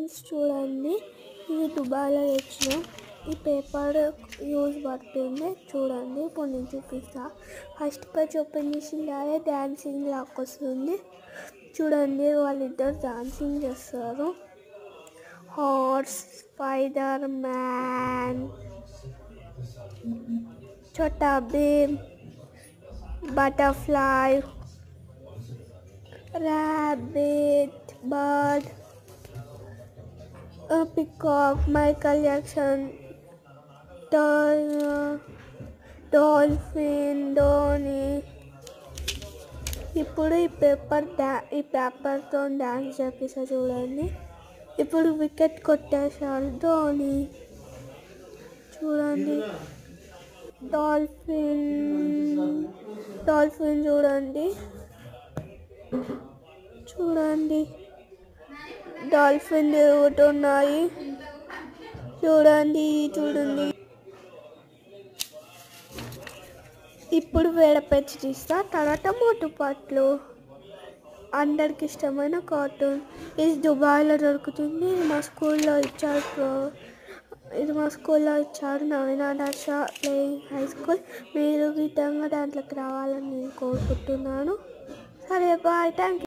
Friends చూడండి, ఇది దుబాయ్లో తెచ్చిన ఈ పేపర్ యూజ్ పడుతుంది చూడండి. ఇప్పుడు నేను చూపిస్తా. ఫస్ట్ పేజ్ ఓపెన్ చేసిందారే డాన్సింగ్ లాక్ వస్తుంది చూడండి. వాళ్ళిద్దరు డాన్సింగ్ చేస్తారు. Horse, Spider Man, Chhota Bheem, butterfly, rabbit, bird, peacock, Michael Jackson, dolphin, Dhoni. ఇప్పుడు ఈ పేపర్తో డాన్స్ చేపిస్తా చూడండి. ఇప్పుడు వికెట్ కొట్టేశాడు ధోని చూడండి. డాల్ఫిన్ చూడండి డాల్ఫిన్ తిరుగుతున్నాయి చూడండి. ఇప్పుడు వేరే పేజ్ తీస్తా. తర్వాత మోటు పట్లు అందరికి ఇష్టమైన కార్టూన్. ఇది దుబాయ్లో దొరుకుతుంది. ఇది మా స్కూల్లో ఇచ్చారు నవీన ఆదర్శ ప్లేయింగ్ హై స్కూల్. మీరు విధంగా దాంట్లోకి రావాలని నేను కోరుకుంటున్నాను. సరే బాయ్, థ్యాంక్ యూ.